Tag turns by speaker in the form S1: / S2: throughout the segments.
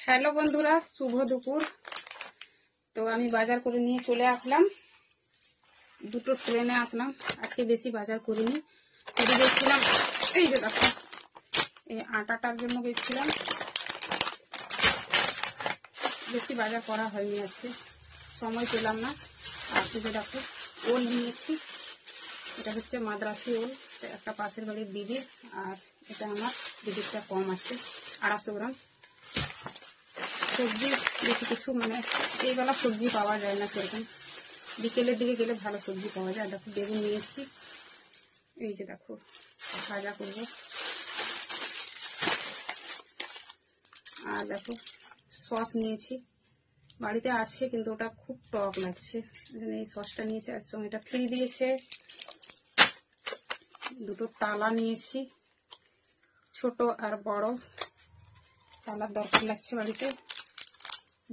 S1: Hello বন্ধুরা, শুভ দুপুর। তো আমি বাজার করে নিয়ে চলে আসলাম, দুটো ট্রেনে আসলাম। আজকে বেশি বাজার করিনি, শুধু গেছিলাম এই যে দেখো এই আটাটার জন্য গেছিলাম, বেশি বাজার করা হয়নি আজকে, সময় পেলাম না। আর এই যে দেখো ওল নিয়েছি, এটা হচ্ছে মাদ্রাসি ওল, একটা পাশের বাড়ির দিদির, আর এটা আমার দিদিরটা কম আছে 250 গ্রাম। সবজি বেশি কিছু মানে এইবেলা সবজি পাওয়া যায় না সেরকম, বিকেলের দিকে গেলে ভালো সবজি পাওয়া যায়। দেখো বেগুন নিয়েছি, এই যে দেখো ভাজা করব। আর দেখো সস নিয়েছি, বাড়িতে আছে কিন্তু ওটা খুব টক লাগছে, এই সসটা নিয়েছি। আর সঙ্গে এটা ফ্রি দিয়েছে। দুটো তালা নিয়েছি, ছোট আর বড় তালার দরকার লাগছে বাড়িতে।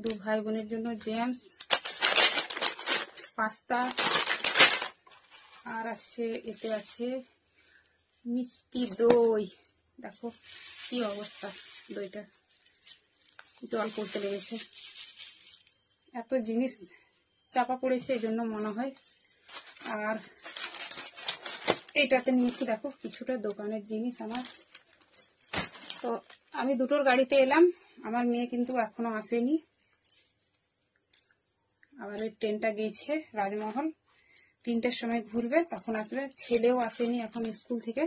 S1: দু ভাই বোনের জন্য জেমস, পাস্তা, আর আছে এতে আছে মিষ্টি দই। দেখো কি অবস্থা, দইটা জল পড়তে লেগেছে, এত জিনিস চাপা পড়েছে এই জন্য মনে হয়। আর এইটাতে নিয়েছি দেখো কিছুটা দোকানের জিনিস আমার। তো আমি দুটোর গাড়িতে এলাম, আমার মেয়ে কিন্তু এখনো আসেনি। আবার ওই ট্রেনটা গেছে রাজমহল, 3টের সময় ঘুরবে, তখন আসবে। ছেলেও আসেনি এখন স্কুল থেকে।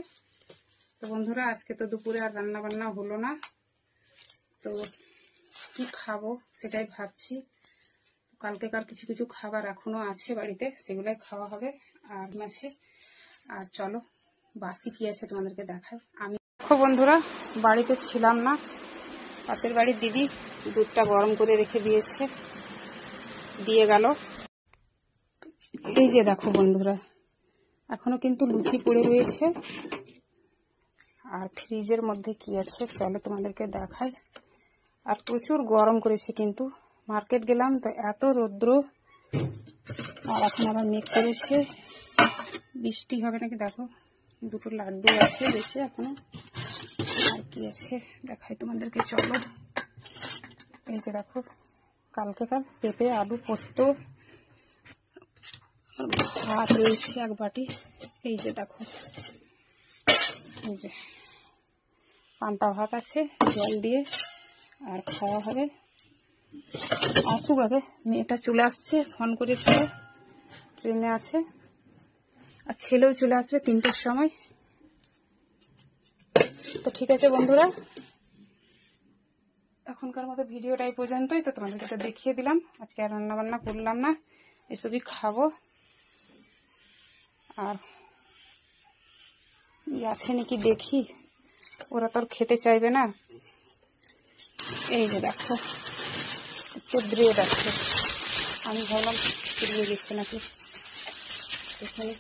S1: তো বন্ধুরা আজকে তো দুপুরে আর রান্না বান্না হলো না, তো কি খাবো সেটাই ভাবছি। কালকেকার কিছু কিছু খাবার এখনো আছে বাড়িতে, সেগুলাই খাওয়া হবে আর মাছে। আর চলো বাসি কি আছে তোমাদেরকে দেখাই। আমি দেখো বন্ধুরা বাড়িতে ছিলাম না, পাশের বাড়ির দিদি দুধটা গরম করে রেখে দিয়ে গেল। এই যে দেখো বন্ধুরা এখনো কিন্তু লুচি পড়ে রয়েছে। আর ফ্রিজের মধ্যে কি আছে চলো তোমাদেরকে দেখাই। আর প্রচুর গরম করেছে, কিন্তু মার্কেট গেলাম তো এত রৌদ্র। আর এখন আবার মেঘ করেছে, বৃষ্টি হবে নাকি। দেখো দুটো লাড্ডু আছে বেঁচে এখনো। আর কি আছে দেখাই তোমাদেরকে, চলো। এই যে দেখো কালকেকার পেঁপে আলু পোস্ত, ভাত রয়েছে 1 বাটি। এই যে দেখো এই যে পান্তা ভাত আছে জল দিয়ে, আর খাওয়া হবে। আসুক আগে, মেয়েটা চলে আসছে, ফোন করেছিল, ট্রেনে আছে। আর ছেলেও চলে আসবে 3টের সময়। তো ঠিক আছে বন্ধুরা, এখনকার মতো ভিডিওটা এই পর্যন্তই। তো তোমাদেরকে দেখিয়ে দিলাম, আজকে আর রান্না বান্না করলাম না, এসবই খাবো। আর আছে নাকি দেখি, ওরা তো আর খেতে চাইবে না। এই যে দেখো একটু ব্রেড আছে, আমি ভাবলাম ফিরিয়ে গেছে নাকি, এখানে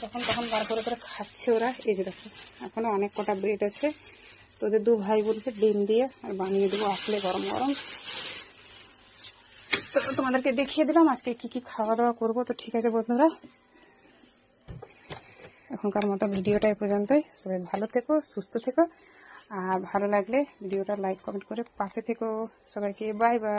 S1: যখন তখন বার করে করে খাচ্ছে ওরা। এই যে দেখো এখনো অনেক কটা ব্রেড আছে, তোদের 2 ভাই বোনকে ডিম দিয়ে আর বানিয়ে দেবো আসলে গরম গরম। তো তোমাদেরকে দেখিয়ে দিলাম আজকে কি কি খাওয়া দাওয়া করবো। তো ঠিক আছে বন্ধুরা, এখনকার মতো ভিডিওটা এই পর্যন্তই। সবাই ভালো থেকো, সুস্থ থেকো, আর ভালো লাগলে ভিডিওটা লাইক কমেন্ট করে পাশে থেকো। সবাইকে বাই বাই।